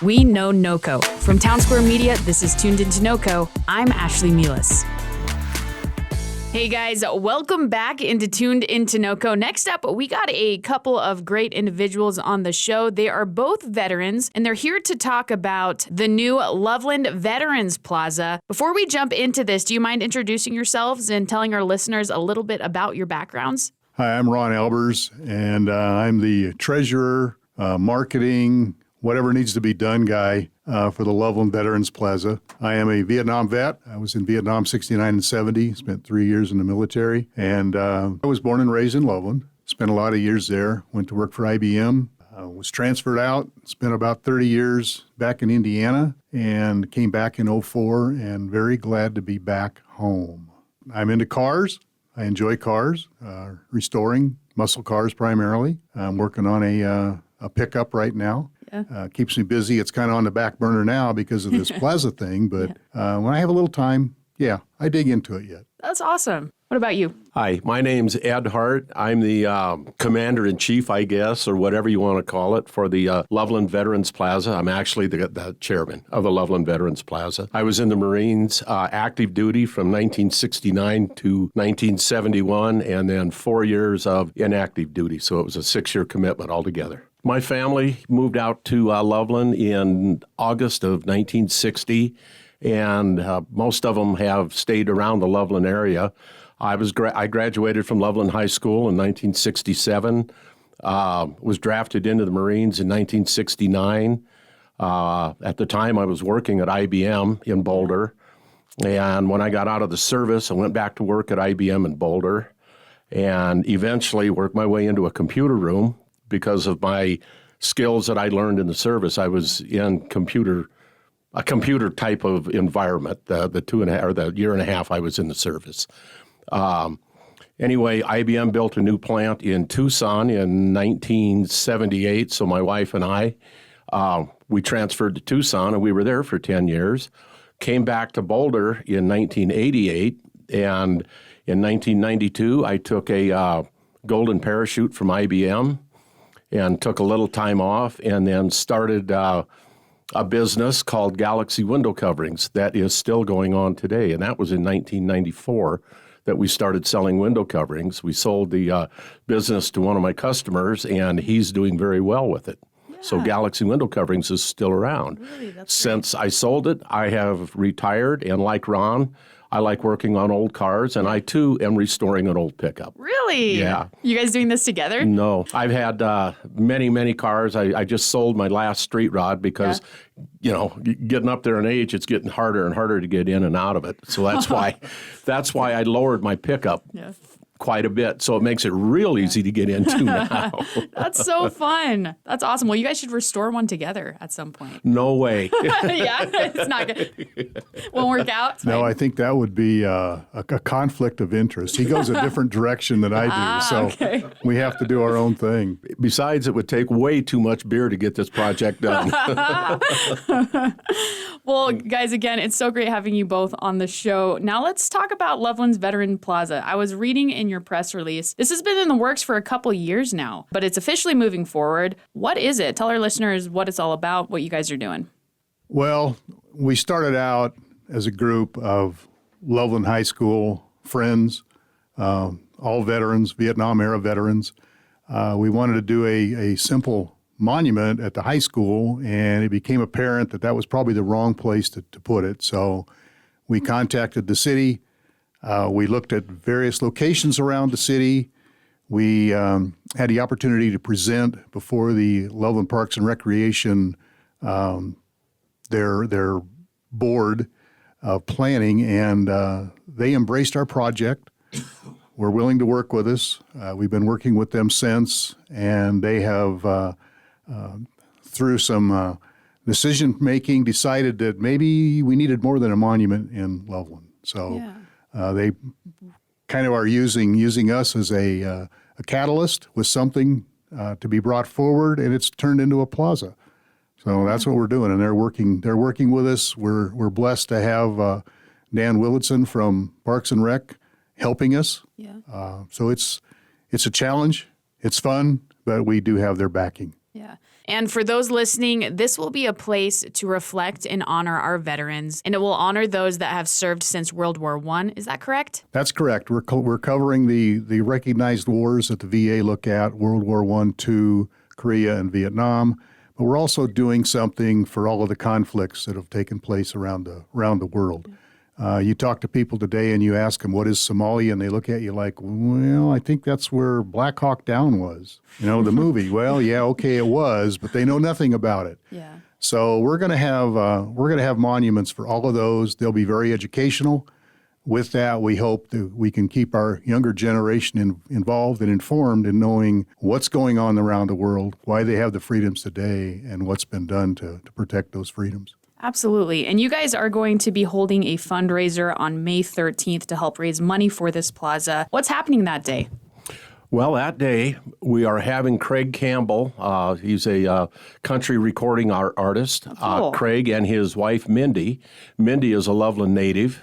We know NoCo. From Town Square Media, this is Tuned Into NoCo. I'm Ashlee Meehleis. Hey guys, welcome back into Tuned Into NoCo. Next up, we got a couple of great individuals on the show. They are both veterans, and they're here to talk about the new Loveland Veterans Plaza. Before we jump into this, do you mind introducing yourselves and telling our listeners a little bit about your backgrounds? Hi, I'm Ron Albers, and I'm the treasurer, marketing, whatever needs to be done guy for the Loveland Veterans Plaza. I am a Vietnam vet. I was in Vietnam 69 and 70, spent 3 years in the military, and I was born and raised in Loveland. Spent a lot of years there, went to work for IBM, was transferred out, spent about 30 years back in Indiana, and came back in 2004, and very glad to be back home. I'm into cars. I enjoy cars, restoring muscle cars primarily. I'm working on a pickup right now. Keeps me busy. It's kind of on the back burner now because of this plaza thing, but when I have a little time, I dig into it yet. That's awesome. What about you? Hi, my name's Ed Hart. I'm the commander-in-chief, I guess, or whatever you want to call it, for the Loveland Veterans Plaza. I'm actually the chairman of the Loveland Veterans Plaza. I was in the Marines, active duty from 1969 to 1971, and then 4 years of inactive duty, so it was a 6-year commitment altogether. My family moved out to Loveland in August of 1960, and most of them have stayed around the Loveland area. I graduated from Loveland High School in 1967, was drafted into the Marines in 1969. At the time, I was working at IBM in Boulder, and when I got out of the service, I went back to work at IBM in Boulder, and eventually worked my way into a computer room. Because of my skills that I learned in the service, I was in a computer type of environment. The year and a half I was in the service. Anyway, IBM built a new plant in Tucson in 1978. So my wife and I, we transferred to Tucson, and we were there for 10 years. Came back to Boulder in 1988, and in 1992 I took a golden parachute from IBM. And took a little time off, and then started a business called Galaxy Window Coverings that is still going on today. And that was in 1994 that we started selling window coverings. We sold the business to one of my customers, and he's doing very well with it. Yeah. So Galaxy Window Coverings is still around. Really? That's Since great. I sold it, I have retired, and like Ron, I like working on old cars, and I, too, am restoring an old pickup. Really? Yeah. You guys doing this together? No. I've had many, many cars. I just sold my last street rod because, getting up there in age, it's getting harder and harder to get in and out of it. So that's why I lowered my pickup. Yeah. Quite a bit, so it makes it real easy to get into now. That's so fun. That's awesome. Well, you guys should restore one together at some point. No way. Yeah, it's not good. Won't work out. No, I think that would be a conflict of interest. He goes a different direction than I do, so we have to do our own thing. Besides, it would take way too much beer to get this project done. Well, guys, again, it's so great having you both on the show. Now let's talk about Loveland's Veteran Plaza. I was reading in your press release. This has been in the works for a couple years now, but it's officially moving forward. What is it? Tell our listeners what it's all about, what you guys are doing. Well, we started out as a group of Loveland High School friends, all veterans, Vietnam-era veterans. We wanted to do a simple monument at the high school, and it became apparent that was probably the wrong place to put it. So we contacted the city. We looked at various locations around the city. We had the opportunity to present before the Loveland Parks and Recreation, their board of planning, and they embraced our project. Were willing to work with us. We've been working with them since, and they have, through some decision-making, decided that maybe we needed more than a monument in Loveland. So. Yeah. They kind of are using us as a catalyst with something to be brought forward, and it's turned into a plaza. So that's what we're doing, and they're working with us. We're blessed to have Dan Willitson from Parks and Rec helping us. Yeah. So it's a challenge. It's fun, but we do have their backing. Yeah. And for those listening, this will be a place to reflect and honor our veterans, and it will honor those that have served since World War I. Is that correct? That's correct. We're covering the recognized wars that the VA look at, World War I, II, Korea, and Vietnam. But we're also doing something for all of the conflicts that have taken place around the world. You talk to people today and you ask them, what is Somalia? And they look at you like, well, I think that's where Black Hawk Down was. The movie. Well, yeah, okay, it was, but they know nothing about it. Yeah. So we're going to have monuments for all of those. They'll be very educational. With that, we hope that we can keep our younger generation involved and informed in knowing what's going on around the world, why they have the freedoms today, and what's been done to protect those freedoms. Absolutely. And you guys are going to be holding a fundraiser on May 13th to help raise money for this plaza. What's happening that day? Well, that day, we are having Craig Campbell. He's a country recording artist. Cool. Craig and his wife, Mindy. Mindy is a Loveland native.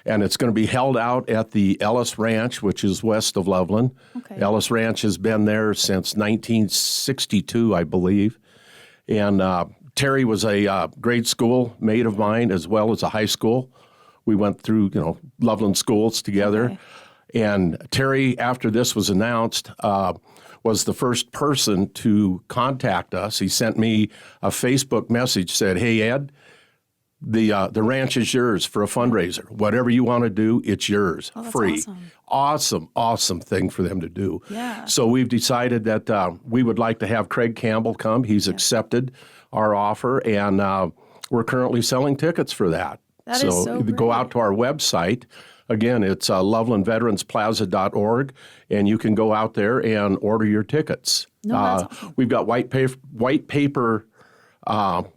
And it's going to be held out at the Ellis Ranch, which is west of Loveland. Okay. Ellis Ranch has been there since 1962, I believe. And Terry was a grade school mate of mine as well as a high school. We went through, Loveland schools together. Okay. And Terry, after this was announced, was the first person to contact us. He sent me a Facebook message, said, "Hey, Ed, the ranch is yours for a fundraiser. Whatever you want to do, it's yours, that's free." Awesome thing for them to do. Yeah. So we've decided that we would like to have Craig Campbell come. He's accepted our offer, and we're currently selling tickets for that. That is so go great. out to our website. Again, it's lovelandveteransplaza.org, and you can go out there and order your tickets. No, that's awesome. We've got white paper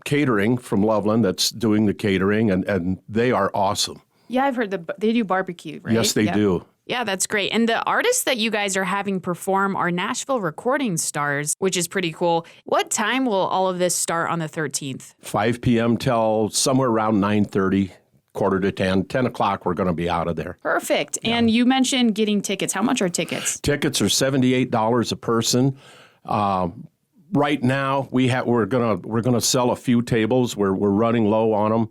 catering from Loveland that's doing the catering, and they are awesome. Yeah, I've heard they do barbecue, right? Yes, they do. Yeah, that's great. And the artists that you guys are having perform are Nashville recording stars, which is pretty cool. What time will all of this start on the 13th? 5 p.m. till somewhere around 9:30, quarter to 10. 10 o'clock, we're going to be out of there. Perfect. Yeah. And you mentioned getting tickets. How much are tickets? Tickets are $78 a person. Right now, we're gonna sell a few tables. We're running low on them.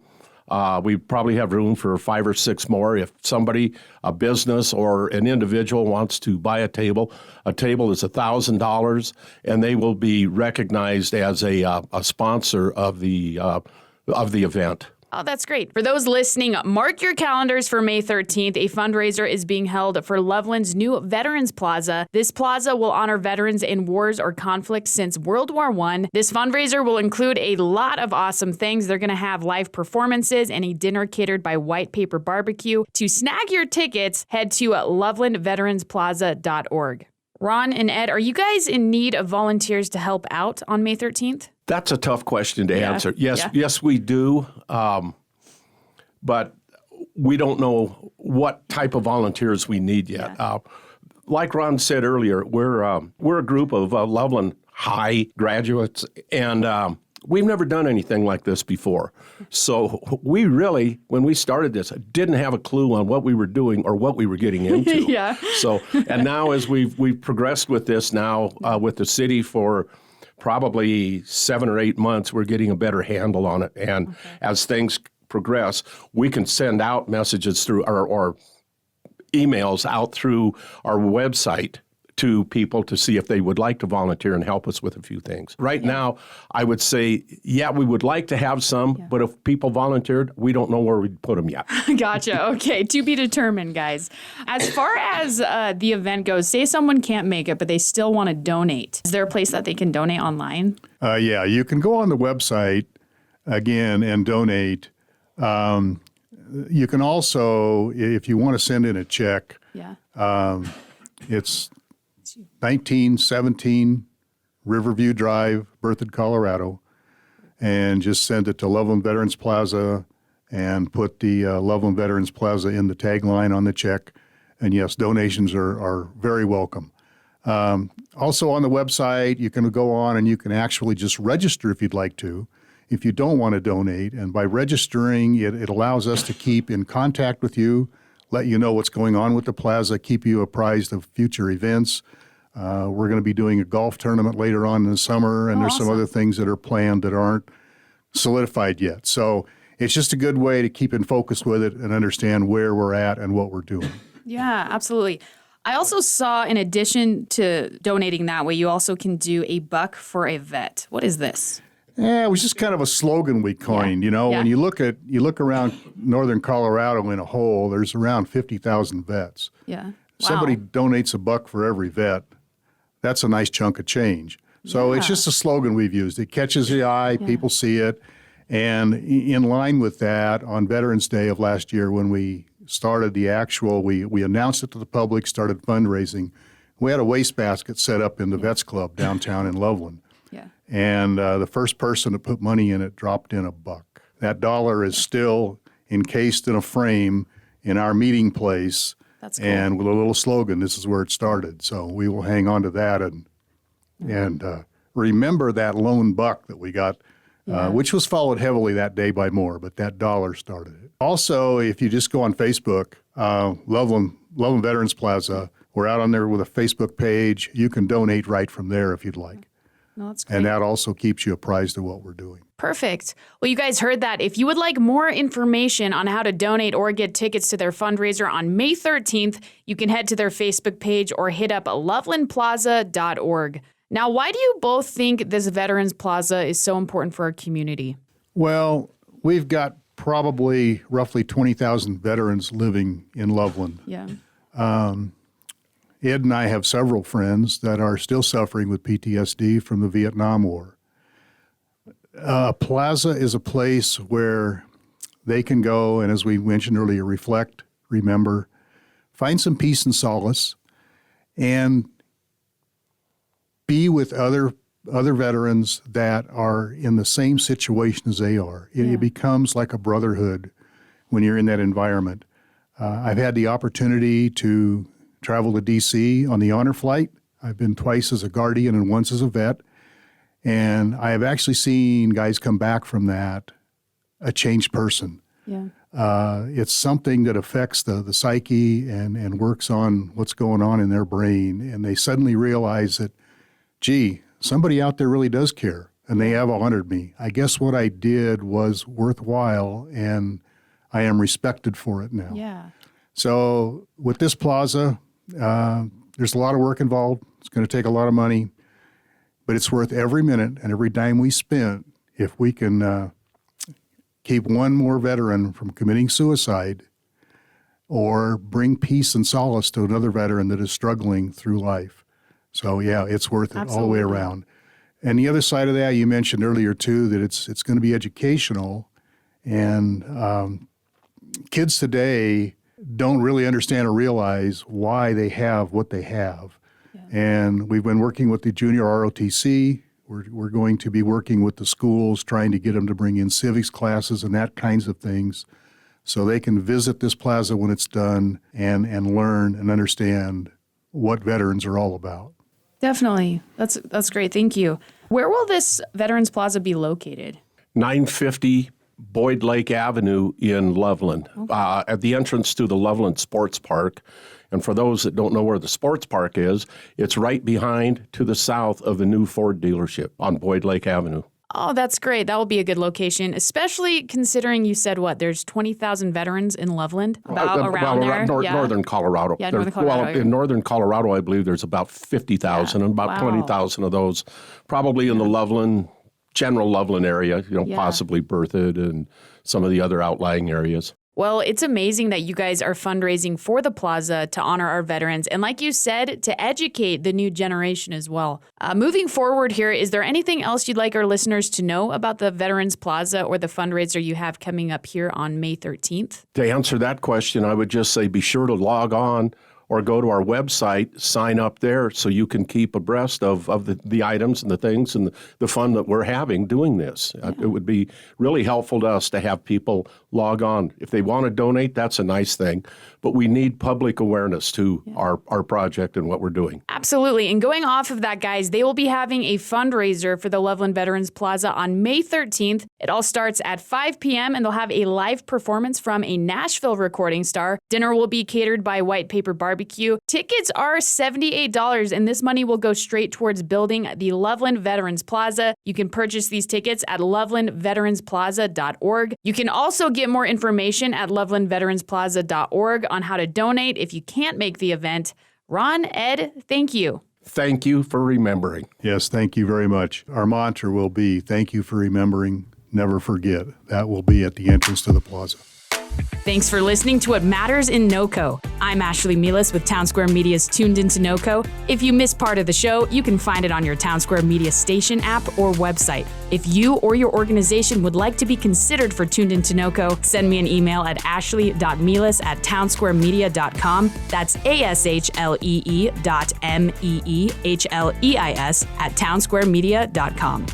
We probably have room for 5 or 6 more. If somebody, a business or an individual wants to buy a table is $1,000, and they will be recognized as a sponsor of the event. Oh, that's great. For those listening, mark your calendars for May 13th. A fundraiser is being held for Loveland's new Veterans Plaza. This plaza will honor veterans in wars or conflicts since World War I. This fundraiser will include a lot of awesome things. They're going to have live performances and a dinner catered by White Paper Barbecue. To snag your tickets, head to lovelandveteransplaza.org. Ron and Ed, are you guys in need of volunteers to help out on May 13th? That's a tough question to answer. Yes, we do. But we don't know what type of volunteers we need yet. Yeah. Like Ron said earlier, we're a group of Loveland High graduates, and we've never done anything like this before. So we really, when we started this, didn't have a clue on what we were doing or what we were getting into. Yeah. So, and now as we've progressed with this now with the city for probably 7 or 8 months, we're getting a better handle on it. And as things progress, we can send out messages through or emails out through our website to people to see if they would like to volunteer and help us with a few things. Right now, I would say, we would like to have some, but if people volunteered, we don't know where we'd put them yet. Gotcha. Okay. To be determined, guys. As far as the event goes, say someone can't make it, but they still want to donate. Is there a place that they can donate online? You can go on the website again and donate. You can also, if you want to send in a check, it's 1917 Riverview Drive, Berthoud, Colorado, and just send it to Loveland Veterans Plaza and put the Loveland Veterans Plaza in the tagline on the check. And yes, donations are very welcome. Also on the website, you can go on and you can actually just register if you'd like to, if you don't want to donate. And by registering, it allows us to keep in contact with you, let you know what's going on with the plaza, keep you apprised of future events. We're going to be doing a golf tournament later on in the summer, and there's some other things that are planned that aren't solidified yet. So it's just a good way to keep in focus with it and understand where we're at and what we're doing. Yeah, absolutely. I also saw, in addition to donating that way, you also can do a buck for a vet. What is this? Yeah, it was just kind of a slogan we coined. When you look around northern Colorado in a whole, there's around 50,000 vets. Yeah. Wow. Somebody donates a buck for every vet. That's a nice chunk of change. So it's just a slogan we've used. It catches the eye, people see it. And in line with that, on Veterans Day of last year, when we started the actual, we announced it to the public, started fundraising. We had a wastebasket set up in the Vets Club downtown in Loveland. Yeah. And the first person to put money in it dropped in a buck. That dollar is still encased in a frame in our meeting place. That's cool. And with a little slogan, this is where it started. So we will hang on to that and remember that lone buck that we got, which was followed heavily that day by more, but that dollar started it. Also, if you just go on Facebook, Loveland Veterans Plaza, we're out on there with a Facebook page. You can donate right from there if you'd like. No, that's great. And that also keeps you apprised of what we're doing. Perfect. Well, you guys heard that. If you would like more information on how to donate or get tickets to their fundraiser on May 13th, you can head to their Facebook page or hit up lovelandplaza.org. Now, why do you both think this Veterans Plaza is so important for our community? Well, we've got probably roughly 20,000 veterans living in Loveland. Yeah. Ed and I have several friends that are still suffering with PTSD from the Vietnam War. Plaza is a place where they can go and, as we mentioned earlier, reflect, remember, find some peace and solace, and be with other veterans that are in the same situation as they are. It becomes like a brotherhood when you're in that environment. I've had the opportunity to travel to D.C. on the honor flight. I've been twice as a guardian and once as a vet. And I have actually seen guys come back from that a changed person. Yeah. It's something that affects the psyche and works on what's going on in their brain. And they suddenly realize that, gee, somebody out there really does care, and they have honored me. I guess what I did was worthwhile, and I am respected for it now. Yeah. So with this plaza, there's a lot of work involved. It's going to take a lot of money, but it's worth every minute and every dime we spent if we can keep one more veteran from committing suicide or bring peace and solace to another veteran that is struggling through life. So, yeah, it's worth it all the way around. And the other side of that, you mentioned earlier, too, that it's going to be educational. And kids today don't really understand or realize why they have what they have. Yeah. And we've been working with the junior ROTC. We're going to be working with the schools, trying to get them to bring in civics classes and that kinds of things so they can visit this plaza when it's done and learn and understand what veterans are all about. Definitely. That's great. Thank you. Where will this Veterans Plaza be located? 950 Boyd Lake Avenue in Loveland, at the entrance to the Loveland Sports Park. And for those that don't know where the sports park is, it's right behind to the south of the new Ford dealership on Boyd Lake Avenue. Oh, that's great. That will be a good location, especially considering you said there's 20,000 veterans in Loveland, around there? Northern Colorado. Yeah, Northern Colorado. Well, in Northern Colorado, I believe there's about 50,000, and about 20,000 of those probably in the Loveland, general Loveland area, possibly Berthoud and some of the other outlying areas. Well, it's amazing that you guys are fundraising for the plaza to honor our veterans. And like you said, to educate the new generation as well. Moving forward here, is there anything else you'd like our listeners to know about the Veterans Plaza or the fundraiser you have coming up here on May 13th? To answer that question, I would just say be sure to log on or go to our website, sign up there so you can keep abreast of the items and the things and the fun that we're having doing this. Yeah. It would be really helpful to us to have people log on. If they want to donate, that's a nice thing. But we need public awareness to our project and what we're doing. Absolutely. And going off of that, guys, they will be having a fundraiser for the Loveland Veterans Plaza on May 13th. It all starts at 5 p.m. and they'll have a live performance from a Nashville recording star. Dinner will be catered by White Paper Barbecue barbecue. Tickets are $78, and this money will go straight towards building the Loveland Veterans Plaza. You can purchase these tickets at lovelandveteransplaza.org. You can also get more information at lovelandveteransplaza.org on how to donate if you can't make the event. Ron, Ed, thank you. Thank you for remembering. Yes, thank you very much. Our mantra will be, thank you for remembering, never forget. That will be at the entrance to the plaza. Thanks for listening to What Matters in NoCo. I'm Ashlee Meehleis with Town Square Media's Tuned Into NoCo. If you missed part of the show, you can find it on your Town Square Media station app or website. If you or your organization would like to be considered for Tuned Into NoCo, send me an email at ashlee.meehleis@townsquaremedia.com. That's ASHLEE.MEEHLEIS@townsquaremedia.com.